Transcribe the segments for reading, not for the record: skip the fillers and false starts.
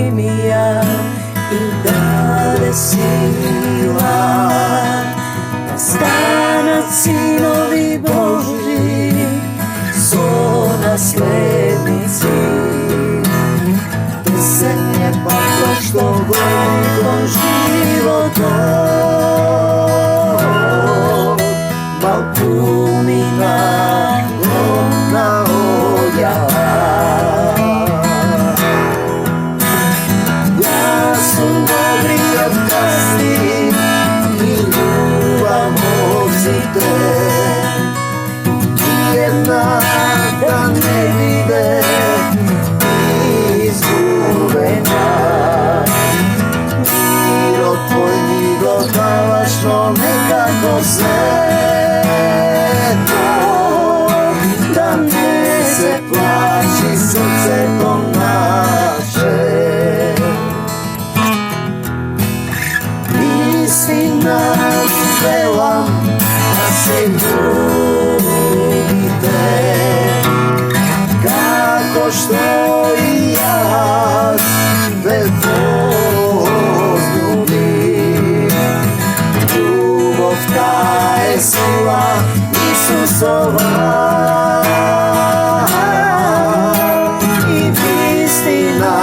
mi-a i daje sila da stanat sinovi Božji su naslednici. Pesen je pa to što velikom životom Balkumina ona odjava. Ja sam dobri od kasni i ljubav mozite. Nijedna da ne vide izgubena. Miro tvoj mi dodavaš, no nekako sveto da ne se plaši srce to naše. Istina velam da se ljubite kako što i ja te poljubim. Ljubav ta je sila Isusova i istina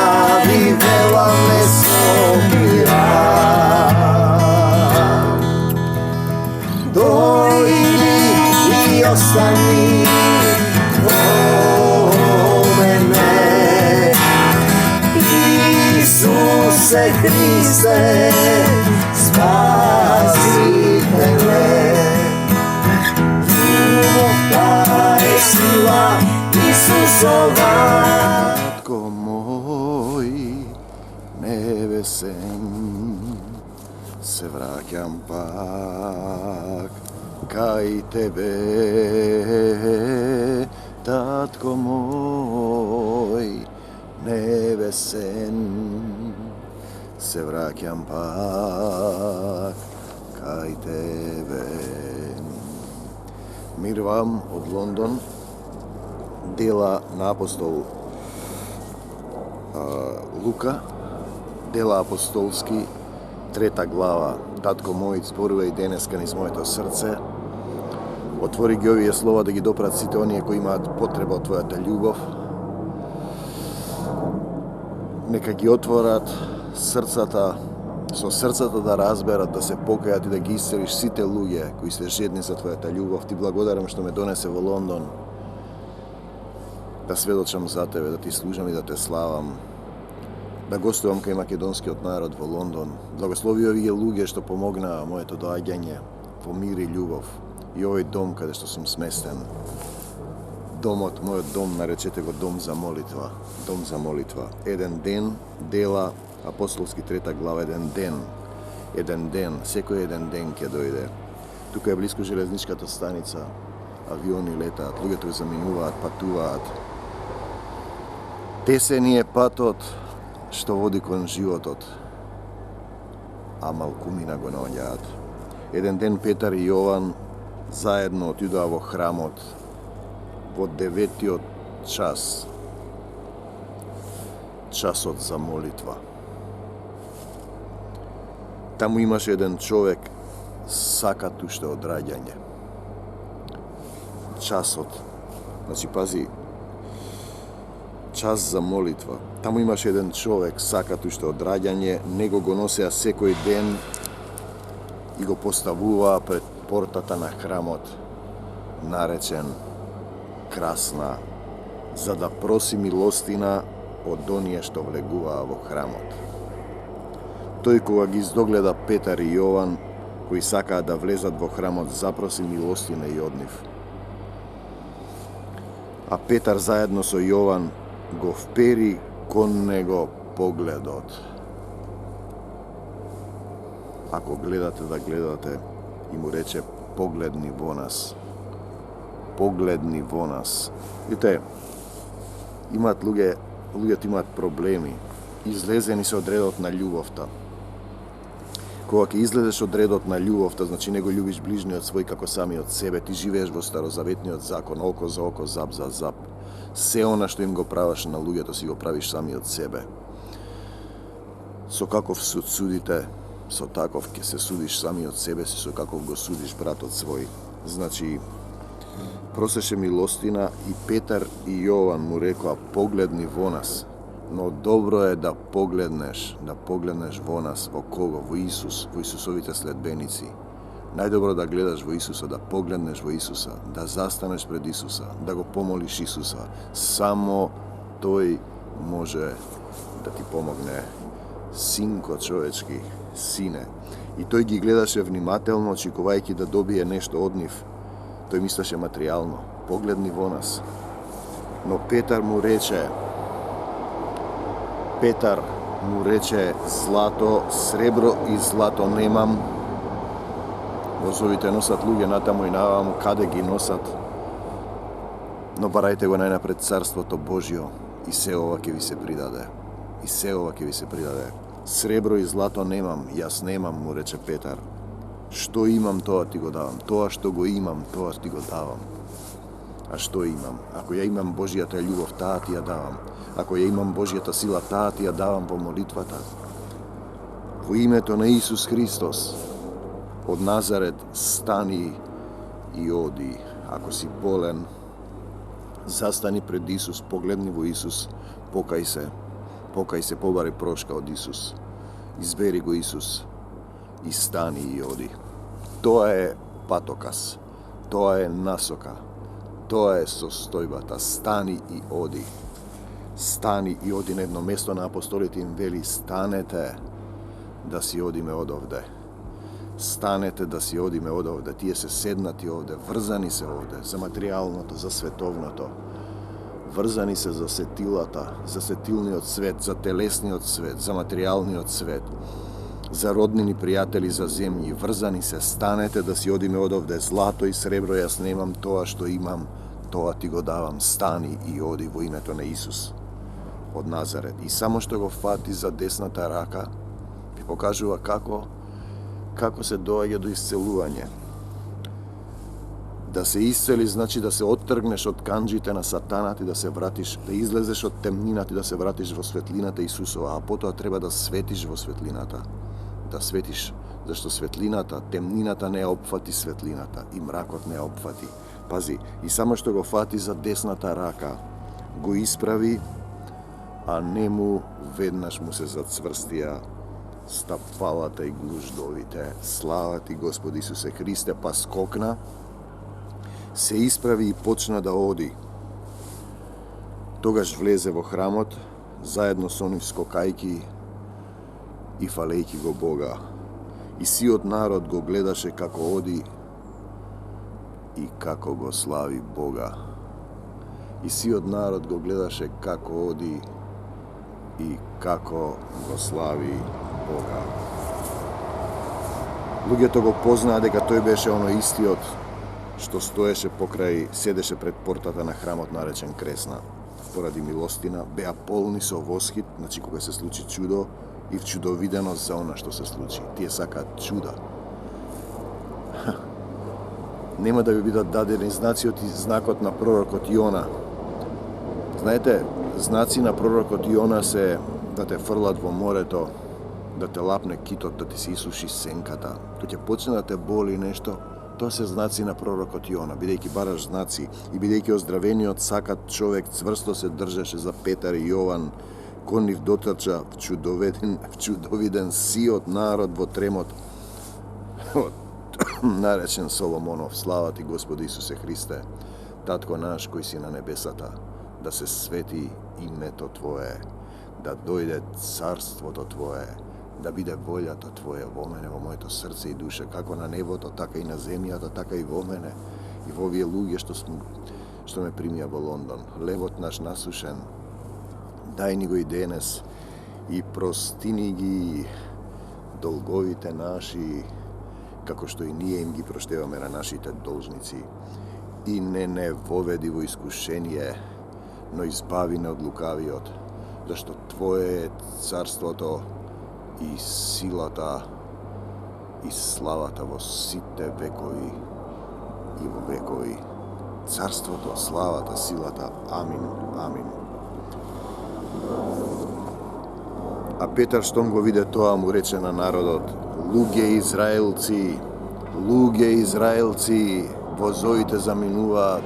bi vela me sobira. Dojdi i ostani o mene, Isuse Hriste, spasitele. Ljubav ta je sila Isusova. Tatko moj nebesen, se vraćam pak kaj tebe. Tatko moj nebesen, se vraćam pak kaj tebe. Mir vam od London, dela na apostol Luka, dela apostolski, 3. glava. Tatko moj, зборувај денеска низ моето срце. Отвори ги овие слова да ги допрат сите оние кои имаат потреба од твојата љубов. Нека ги отворат срцата, со срцата да разберат, да се покајат и да ги исцелиш сите луѓе кои се жедни за твојата љубов. Ти благодарам што ме донесе во Лондон да сведочам за тебе, да ти служам и да те славам, да гостувам кај македонскиот народ во Лондон. Благослови овие луѓе што помогнаа моето доаѓање во мир и љубов и овој дом каде што сум сместен. Домот, мојот дом, наречете го дом за молитва. Дом за молитва. Еден ден, дела, апостолски 3. глава, еден ден. Еден ден, секој еден ден ќе дојде. Тука е близко железничката станица, авиони летаат, луѓето заминуваат, патуваат. Тесен е патот што води кон животот, а малкумина го наоѓаат. Еден ден Петар и Јован заедно отидоа во храмот во 9-тиот час, часот за молитва. Таму имаше еден човек сакат уште од раѓање. Часот, значи пази, час за молитва. Таму имаше еден човек сакат уште од раѓање, него го носеа секој ден и го поставуваа пред портата на храмот, наречен Красна, за да проси милостина од оние што влегуваа во храмот. Тој кога ги издогледа Петар и Јован, кои сакаа да влезат во храмот, запроси милостина и од нив. А Петар заедно со Јован го впери кон него погледот. Ако гледате да гледате, и му рече погледни во нас. Погледни во нас. Видите, имаат луѓето имаат проблеми. Излезени се од редот на љубовта. Кога ќе излезеш од редот на љубовта, значи не го љубиш ближниот свој како самиот себе, ти живееш во старозаветниот закон, око за око, зап за зап. Се она што им го правиш на луѓето, си го правиш самиот себе. Со каков суд судите, со таков ќе се судиш сами од себе си, со каков го судиш братот свој. Значи, просеше милостина и Петар и Јован му рекоа, погледни во нас. Но добро е да погледнеш во нас, во кого? Во Исус, во Исусовите следбеници. Најдобро да гледаш во Исуса, да погледнеш во Исуса, да застанеш пред Исуса, да го помолиш Исуса. Само тој може да ти помогне. Синко човечки, сине. И тој ги гледаше внимателно, очекувајќи да добие нешто од нив. Тој мислеше материјално. Погледни во нас. Но Петар му рече, злато, сребро и злато немам. Возовите носат луѓе натаму и наваму, каде ги носат. Но барајте го најнапред Царството Божјо и се ова ќе ви се придаде. Сребро и злато немам, јас немам, му рече Петар. Што имам, тоа ти го давам. Тоа што го имам, тоа ти го давам. А што имам? Ако ја имам Божјата љубов, таа ти ја давам. Ако ја имам Божјата сила, таа ти ја давам во молитвата. Во името на Исус Христос, од Назарет, стани и оди. Ако си болен, застани пред Исус, погледни во Исус, покај се, побари прошка од Исус. Избери го Исус и стани и оди. Тоа е патокас, тоа е насока, тоа е состојбата. Стани и оди. Стани и оди. На едно место на апостолите им вели, станете да си одиме од овде. Станете да си одиме од овде. Тие се седнати овде, врзани се овде, за материјалното, за световното. Врзани се за сетилата, за сетилниот свет, за телесниот свет, за материјалниот свет, за роднини, пријатели, за земји. Врзани се, станете да си одиме од овде. Злато и сребро јас немам, тоа што имам, тоа ти го давам. Стани и оди во името на Исус од Назарет. И само што го фати за десната рака, ви покажува како се доаѓа до исцелување. Да се исцели значи да се оттргнеш од канџите на сатанат и да се вратиш, да излезеш од темнината и да се вратиш во светлината Исусова, а потоа треба да светиш во светлината. Да светиш, зашто светлината, темнината не опфати светлината и мракот не опфати. Пази, и само што го фати за десната рака, го исправи, а нему веднаш му се зацврстија стапалата и глуждовите. Слава ти, Господи Исусе Христе, па скокна, се исправи и почна да оди. Тогаш влезе во храмот, заедно со нив скокајки и фалејки го Бога. И сиот народ го гледаше како оди и како го слави Бога. И сиот народ го гледаше како оди и како го слави Бога. Луѓето го познаа дека тој беше оној истиот што седеше пред портата на храмот наречен Кресна. Поради милостина беа полни со восхит, значи кога се случи чудо и вчудовиденост за она што се случи. Тие сакаат чуда. Нема да ви бидат дадени знаци од знакот на пророкот Јона. Знаете, знаци на пророкот Јона се да те фрлат во морето, да те лапне китот, да ти се исуши сенката. Кога ќе почне да те боли нешто, тоа се знаци на пророкот Јона. Бидејќи бараш знаци и бидејќи оздравениот сакат човек цврсто се држеше за Петар и Јован, кон нив дотрча вчудовиден сиот народ во тремот наречен Соломонов. Слава ти, Господи Исусе Христе, Татко наш кој си на небесата, да се свети името Твое, да дојде царството Твое, да биде волјата Твоја во мене, во моето срце и душа, како на небото, така и на земјата, така и во мене, и во овие луѓе што ме примија во Лондон. Левот наш насушен, дај ни го и денес, и простини ги долговите наши, како што и ние им ги проштеваме на нашите должници. И не воведи во искушение, но избави не од лукавиот, зашто Твое е царството и силата и славата во сите векови и во векови. Царството, славата, силата. Амин. Амин. А Петар штом го виде тоа, му рече на народот: луѓе Израелци, возовите заминуваат,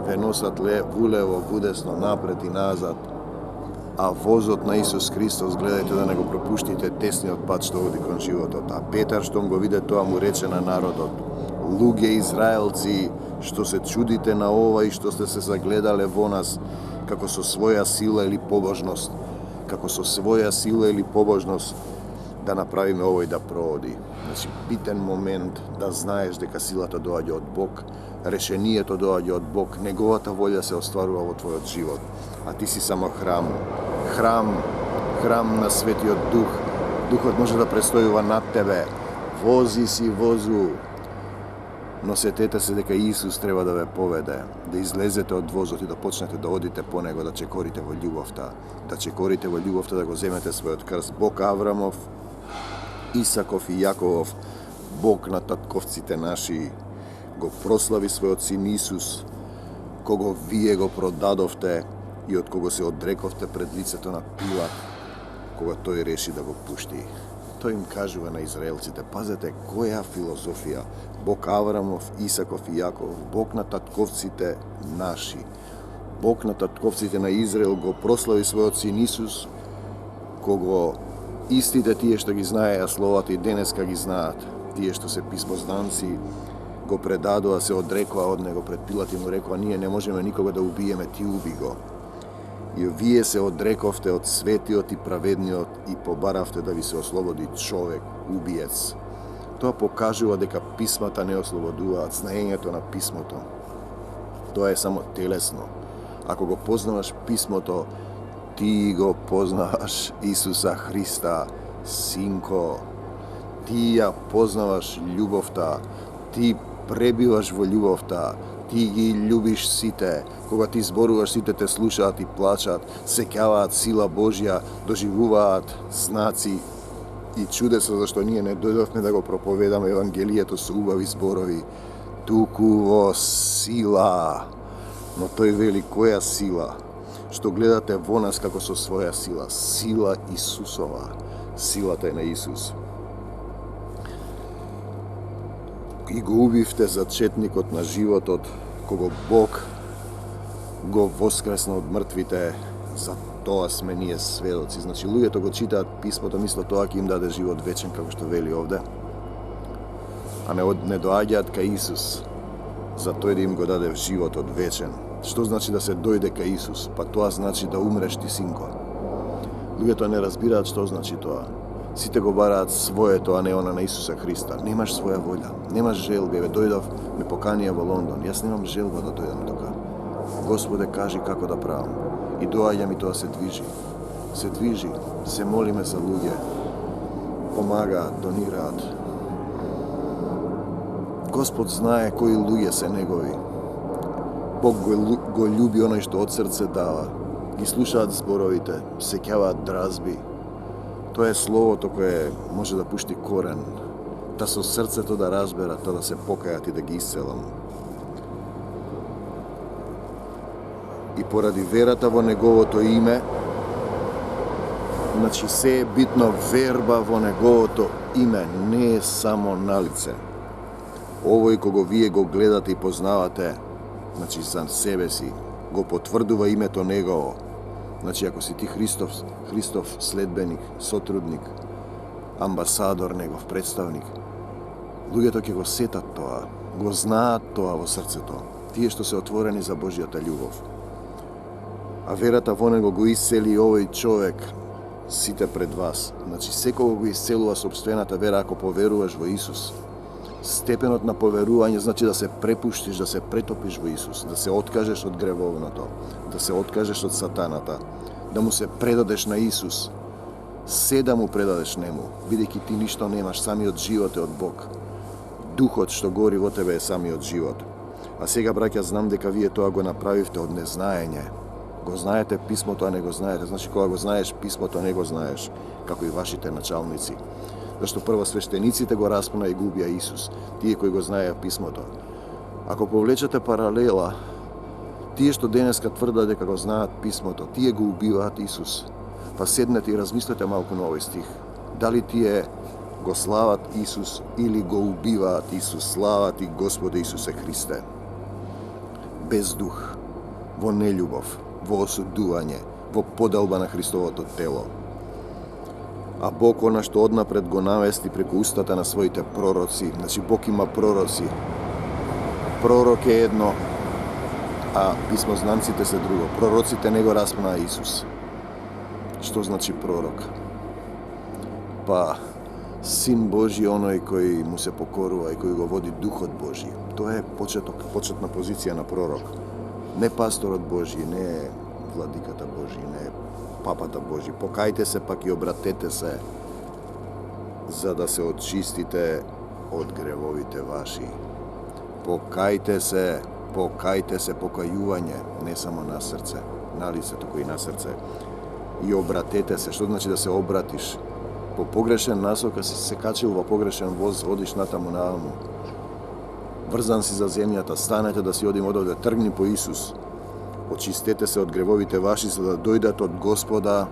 ве носат вулево, вудесно, напред и назад, а возот на Исус Христос, гледајте да не го пропуштите тесниот пат што води кон животот. А Петар штом го виде тоа, му рече на народот: луѓе Израелци, што се чудите на ова и што сте се загледале во нас, како со своја сила или побожност, да направиме овој да проводи. Значи, битен момент да знаеш дека силата доаѓа од Бог, решението доаѓа од Бог, неговата волја се остварува во твојот живот, а ти си само храм на Светиот Дух. Духот може да престојува над тебе. Возу, но сетете се дека Исус треба да ве поведе, да излезете од возот и да почнете да одите по него, да чекорите во љубовта, да го земете својот крст. Бог Аврамов, Исаков и Јаковов, Бог на татковците наши, го прослави својот син Исус, кого вие го продадовте и од кого се одрековте пред лицето на Пилат, кога тој реши да го пушти. Тој им кажува на израелците: пазете која филозофија. Бог Аврамов, Исаков и Јаков, Бог на татковците наши, Бог на татковците на Израел го прослави својот син Исус, кого истите тие што ги знаеа словата и денеска ги знаат, тие што се писмознанци, го предадоа, се одрекоа од него пред Пилат и му рекоа: ние не можеме никога да убиеме, ти уби го. И вие се одрековте од светиот и праведниот и побаравте да ви се ослободи човек, убиец. Тоа покажува дека писмата не ослободуваат, знаењето на писмото. Тоа е само телесно. Ако го познаваш писмото, ти го познаваш Исуса Христа, синко. Ти ја познаваш љубовта, ти пребиваш во љубовта, ти ги љубиш сите. Кога ти зборуваш, сите те слушаат и плачат, сеќаваат сила Божја, доживуваат знаци и чудеса, зашто ние не дојдовме да го проповедаме Евангелието со убави зборови, туку во сила. Но тој вели: која сила? Што гледате во нас како со своја сила? Сила Исусова. Силата е на Исус. И го убивте зачетникот на животот, кого Бог го воскресна од мртвите. За тоа сме ние сведоци. Значи, луѓето го читаат писмото, мислат тоа ќе им даде живот вечен, како што вели овде, а не доаѓаат кај Исус, за тој да им го даде животот вечен. Што значи да се дојде кај Исус? Па тоа значи да умреш ти, синко. Луѓето не разбираат што значи тоа. Сите го бараат своето, а не она на Исуса Христа. Немаш своја волја, немаш желба. Еве, дојдов, ме поканија во Лондон. Јас немам желба да дојдам тука. Господе, кажи како да правам. И доаѓам и тоа се движи. Се молиме за луѓе. Помагаат, донираат. Господ знае кои луѓе се негови. Бог го љуби оној што од срце дава. Ги слушаат зборовите, сеќаваат дразби. Тоа е словото кое може да пушти корен, да со срцето да разберат, да се покајат и да ги исцелам. И поради верата во Неговото име, значи се е битно верба во Неговото име, не е само на лице. Овој кого вие го гледате и познавате, значи за себе си, го потврдува името Негово. Значи, ако си ти Христов следбеник, сотрудник, амбасадор Негов, представник, луѓето ќе го сетат тоа, го знаат тоа во срцето, тие што се отворени за Божјата љубов. А верата во Него го исцели овој човек, сите пред вас. Значи, секого го исцелува собствената вера ако поверуваш во Исус. Степенот на поверување значи да се препуштиш, да се претопиш во Исус, да се откажеш од гревовното, да се откажеш од сатаната, да му се предадеш на Исус. Се да му предадеш нему, бидејќи ти ништо немаш, самиот живот е од Бог. Духот што гори во тебе е самиот живот. А сега, браќа, знам дека вие тоа го направивте од незнаење. Го знаете писмото, а не го знаете. Значи, кога го знаеш писмото, не го знаеш, како и вашите началници. Зашто прво свештениците го распна и губија Исус, тие кои го знаеа писмото. Ако повлечете паралела, тие што денеска тврдат дека го знаат писмото, тие го убиваат Исус. Па седнете и размислете малку на овој стих. Дали тие го слават Исус или го убиваат Исус? Слават и Господе Исусе Христе. Без дух, во нељубов, во осудување, во подалба на Христовото тело. А Бог она што однапред го навести преку устата на своите пророци. Значи Бог има пророци. Пророк е едно, а писмознанците се друго. Пророците не го распнаа Исус. Што значи пророк? Па, Син Божи оној кој му се покорува и кој го води Духот Божи. Тоа е почетна позиција на пророк. Не пасторот Божи, не владиката Божи, не папата Божи. Покајте се пак и обратете се, за да се очистите од гревовите ваши. Покајте се, покајување, не само на срце, на лице, туку и на срце. И обратете се. Што значи да се обратиш? По погрешен насока си се качил во погрешен воз, одиш натаму нааму. Врзан си за земјата, станете да си одим одовде, тргни по Исус. Очистете се од гревовите ваши, за да дојдат од Господа,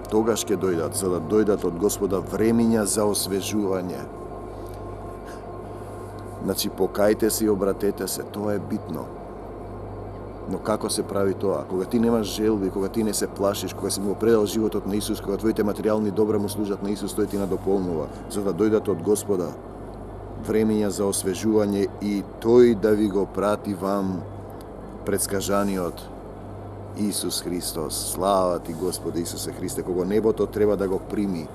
тогаш ќе дојдат, за да дојдат од Господа времиња за освежување. Значи, покајте се и обратете се, тоа е битно. Но како се прави тоа? Кога ти немаш желби, кога ти не се плашиш, кога си му предал животот на Исус, кога твоите материјални добра му служат на Исус, тој ти надополнува, за да дојдат од Господа времења за освежување и тој да ви го прати вам предскажаниот Исус Христос. Слава ти, Господи Исусе Христе, кога небото треба да го прими.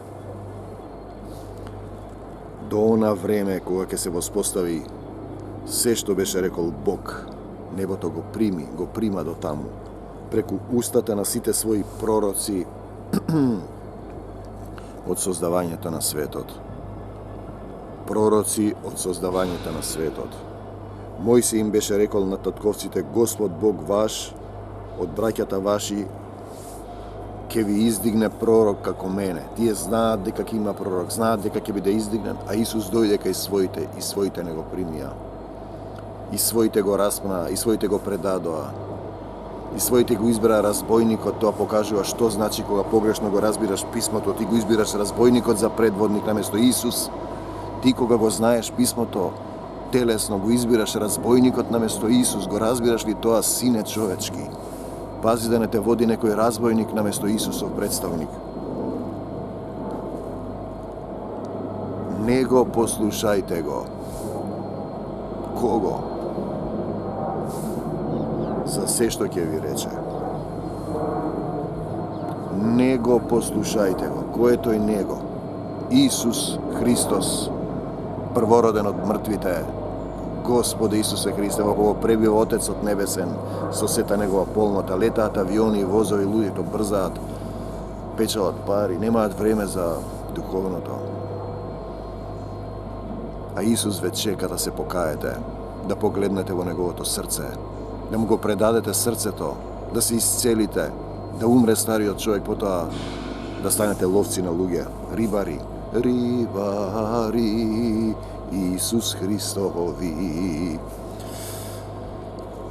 До она време кога ќе се воспостави се што беше рекол Бог, небото го прима до таму, преку устата на сите своји пророци од создавањето на светот. Пророци од создавањето на светот. Мојсей им беше рекол на татковците, Господ Бог ваш, од браќата ваши, ќе ви издигне пророк како мене. Тие знаат дека ќе има пророк, знаат дека ќе биде издигнен, а Исус дојде кај своите и своите не го примија. И своите го распнаа, и своите го предадоа. И своите го избра разбойникот, тоа покажува што значи кога погрешно го разбираш писмото, ти го избираш разбойникот за предводник наместо Исус. Ти кога го знаеш писмото, телесно го избираш разбойникот наместо Исус, го разбираш ли тоа, сине човечки? Пази да не те води некој разбойник наместо Исусов представник. Не го послушајте го. Кого? За се што ќе ви рече. Не го послушајте го. Кој е тој него? Исус Христос, првороден од мртвите, Господе Исусе Христе, во кого пребива Отецот Небесен, со сета негова полнота, летаат авиони, возови, луѓето брзаат, печалат пари, немаат време за духовното. А Исус ве чека да се покаете, да погледнете во неговото срце, да му го предадете срцето, да се исцелите, да умре стариот човек, потоа да станете ловци на луѓе, рибари, Исус Христови.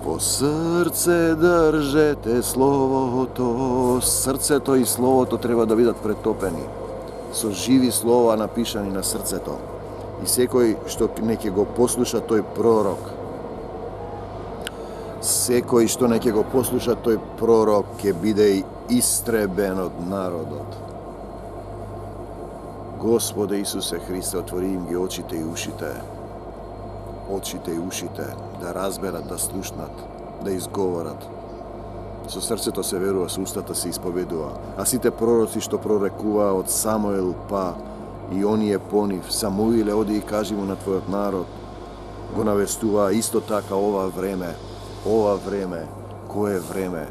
Во срце држете Словото. Срцето и Словото треба да бидат претопени со живи слова напишани на срцето. И секој што не ќе го послуша тој пророк, секој што не ќе го послуша тој пророк ќе биде истребен од народот. Господе Исусе Христе, отвори им ги очите и ушите, да разберат, да слушнат, да изговорат. Со срцето се верува, со устата се исповедува. А сите пророци што прорекуваа од Самуил па и оние по нив, Самуиле, оди и кажи му на твојот народ, го навестуваа исто така ова време, кое време?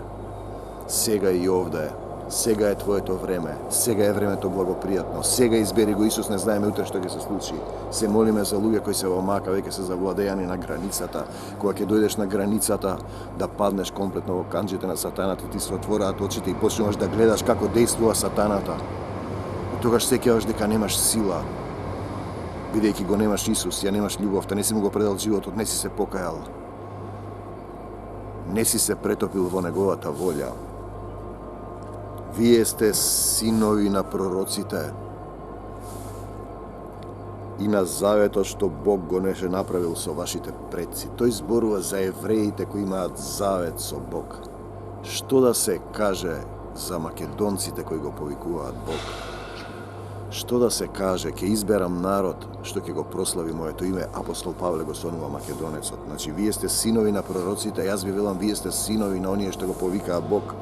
Сега и овде. Сега е твоето време, сега е времето благопријатно, сега избери го Исус, не знаеме утре што ќе се случи. Се молиме за луѓе кои се во мака, веќе се завладеани на границата. Кога ќе дојдеш на границата, да паднеш комплетно во канџите на сатаната, ти се отвораат очите и почнуваш да гледаш како действува сатаната. И тогаш сеќаваш дека немаш сила, бидејќи го немаш Исус, ја немаш љубовта, не си му го предал животот, не си се покајал, не си се претопил во неговата волја. Вие сте синови на пророците и на заветот што Бог го неше направил со вашите предци. Тој зборува за евреите кои имаат завет со Бог. Што да се каже за македонците кои го повикуваат Бог? Што да се каже, ќе изберам народ што ќе го прослави моето име, апостол Павле го сонува македонецот. Значи, вие сте синови на пророците, јас ви велам, вие сте синови на оние што го повикаа Бог.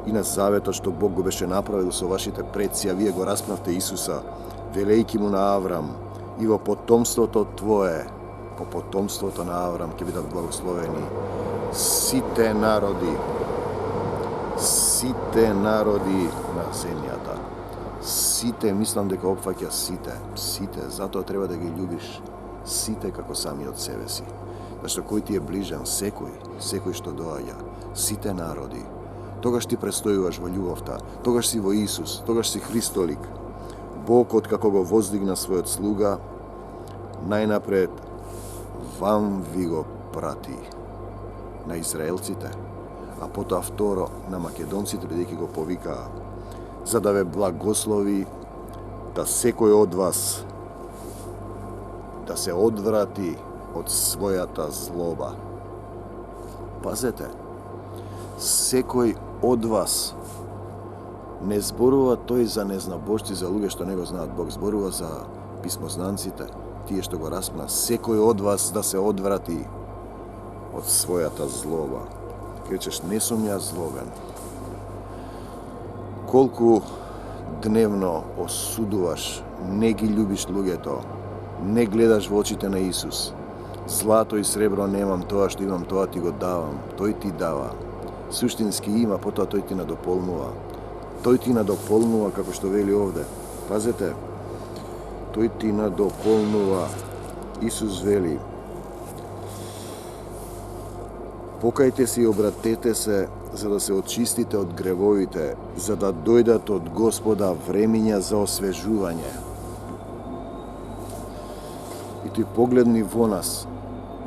И на заветот што Бог го беше направил со вашите предци, а вие го распнавте Исуса, велејки му на Аврам, и во потомството твое, по потомството на Аврам ќе бидат благословени сите народи на земјата. Сите, мислам дека опфаќа сите, затоа треба да ги љубиш сите како самиот себе си. Зашто кој ти е ближен, секој што доаѓа, сите народи, тогаш ти престојуваш во љубовта, тогаш си во Исус, тогаш си Христолик. Бог, откако го воздигна својот слуга, најнапред вам ви го прати на израелците, а потоа второ на македонците, бидејќи го повикаа, за да ве благослови да секој од вас да се одврати од својата злоба. Пазете, секој од вас, не зборува тој за незнабожци, за луѓе што не го знаат Бог, зборува за писмознанците, тие што го распна, секој од вас да се одврати од својата злоба. Речеш, не сум јас злобен. Колку дневно осудуваш, не ги љубиш луѓето, не гледаш во очите на Исус. Злато и сребро немам, тоа што имам, тоа ти го давам. Тој ти дава. Суштински има, потоа тој ти надополнува. Тој ти надополнува, како што вели овде. Пазете, тој ти надополнува. Исус вели, покајте се и обратете се, за да се очистите од гревовите, за да дојдат од Господа времиња за освежување. И ти погледни во нас,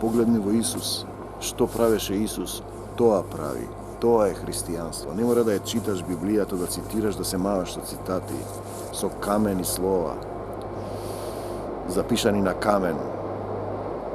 погледни во Исус. Што правеше Исус, тоа прави. Тоа е христијанство. Не мора да ја читаш Библијата, да цитираш, да се маваш со цитати, со камени слова, запишани на камен.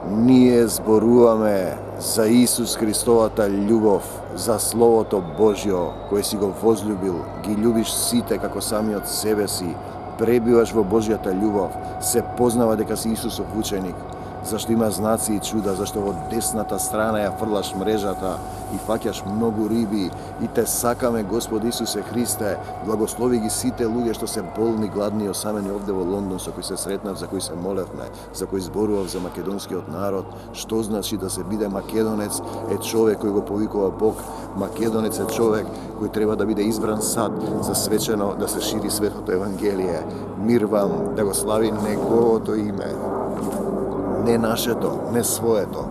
Ние зборуваме за Исус Христовата љубов, за Словото Божјо, кој си го возлюбил, ги љубиш сите како самиот себе си, пребиваш во Божјата љубов, се познава дека си Исусов ученик, зашто има знаци и чуда, зашто во десната страна ја фрлаш мрежата и фаќаш многу риби, и те сакаме, Господи Исусе Христе, благослови ги сите луѓе што се болни, гладни и осамени овде во Лондон, со кои се сретнав, за кои се молевме, за кои зборував за македонскиот народ. Што значи да се биде македонец? Е човек кој го повикува Бог. Македонец е човек кој треба да биде избран сад за свечено да се шири светото Евангелие. Мир вам, да го слави Неговото име. Не нашето, не своето.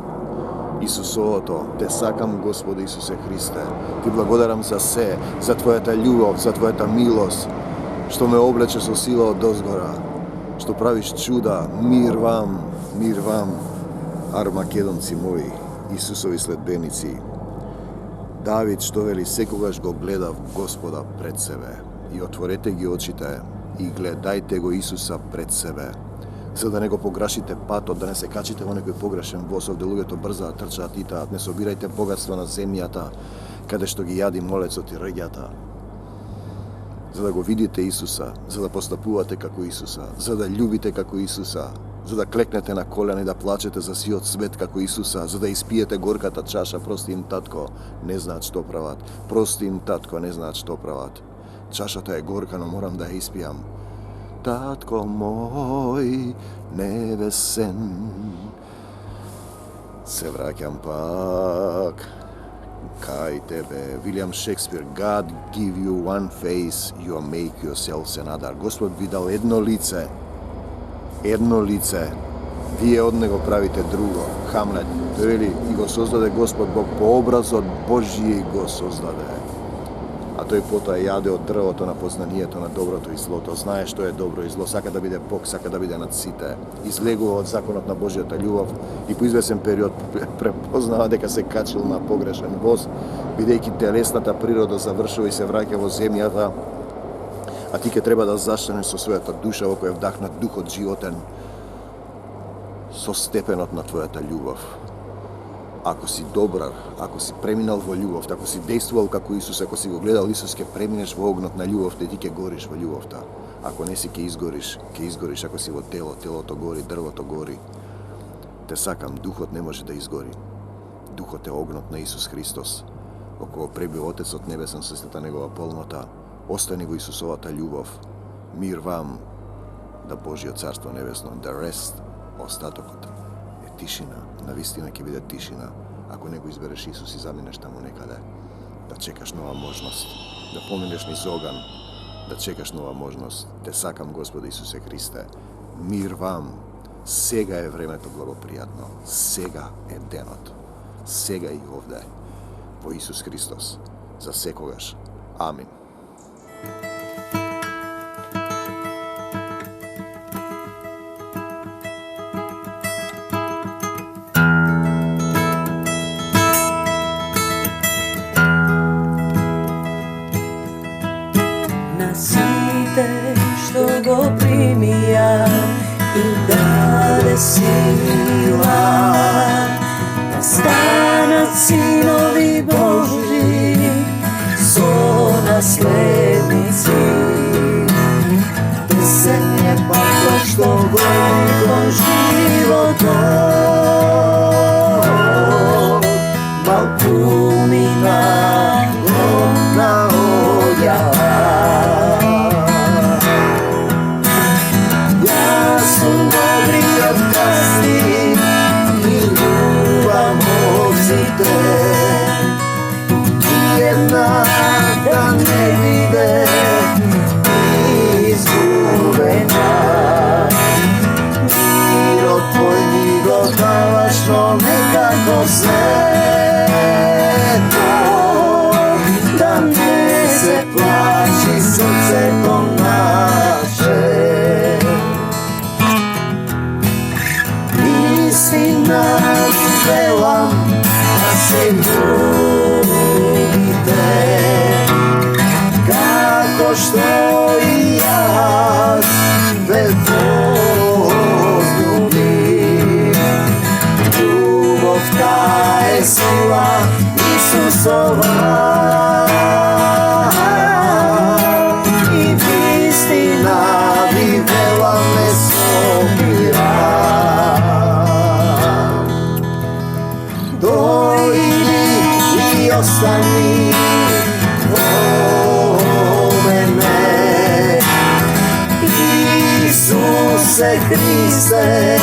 Исусовото, те сакам, Господи Исусе Христе. Ти благодарам за се, за Твојата љубов, за Твојата милост, што ме облече со сила од озгора, што правиш чуда. Мир вам, армакедонци мои, Исусови следбеници. Давид што вели, секогаш го гледав Господа пред себе. И отворете ги очите и гледајте го Исуса пред себе, за да не го пограшите патот, да не се качите во некој погрешен воз, овде луѓето брзаат, трчаат и таат. Не собирајте богатства на земјата, каде што ги јади молецот и рѓата. За да го видите Исуса, за да постапувате како Исуса, за да љубите како Исуса, за да клекнете на колена и да плачете за сиот свет како Исуса, за да испиете горката чаша. Прости им, татко, не знаат што прават. Прости им, татко, не знаат што прават. Чашата е горка, но морам да ја испијам. Татко мој небесен, се враќам пак кај тебе. Вилијам Шекспир, God give you one face, you make yourselves another. Господ ви дал едно лице, вие од него правите друго. Хамлет, вели, и го создаде Господ Бог, по образот Божји го создаде. а тој потоа јаде од дрвото на познанието на доброто и злото. Знае што е добро и зло, сака да биде Бог, сака да биде над сите. Излегува од законот на Божјата љубов и по извесен период препознава дека се качил на погрешен воз, бидејќи телесната природа завршува и се враќа во земјата, а ти ќе треба да застанеш со својата душа во која е вдахнат духот животен, со степенот на твојата љубов. Ако си добрар, ако си преминал во љубов, ако си действувал како Исус, ако си го гледал Исус, ќе преминеш во огнот на љубовта и ти ќе гориш во љубовта. Ако не си, ќе изгориш. Ако си во тело, телото гори, дрвото гори. Те сакам, духот не може да изгори. Духот е огнот на Исус Христос, во кого пребива Отецот Небесен со сета негова полнота. Остани во Исусовата љубов. Мир вам, да Божјо Царство Небесно, the rest, остатокот, е тишина. Навистина ќе биде тишина, ако не го избереш Исус и заминеш таму некаде. Да чекаш нова можност, да поминеш низ оган, да чекаш нова можност. Те сакам, Господи Исусе Христе. Мир вам. Сега е времето благопријатно. Сега е денот. Сега и овде. Во Исус Христос. За секогаш. Амин. На сите што го примија и даде сила да станат синови Божи со наследници. Песен е пак што води кон животот, малкумина громна оѓава. Добриот кастик и љубам овците, и една да не биде изгубена. Мирот твој ни го даваш, но некако светло, да не се плачи срцето наше. Истина ви велам, да се љубите, како што и јас ве возлюбив. Љубовта е сила Исусова и вистина ви велам, не собирам. Дојди и остани во мене, Исусе Христе,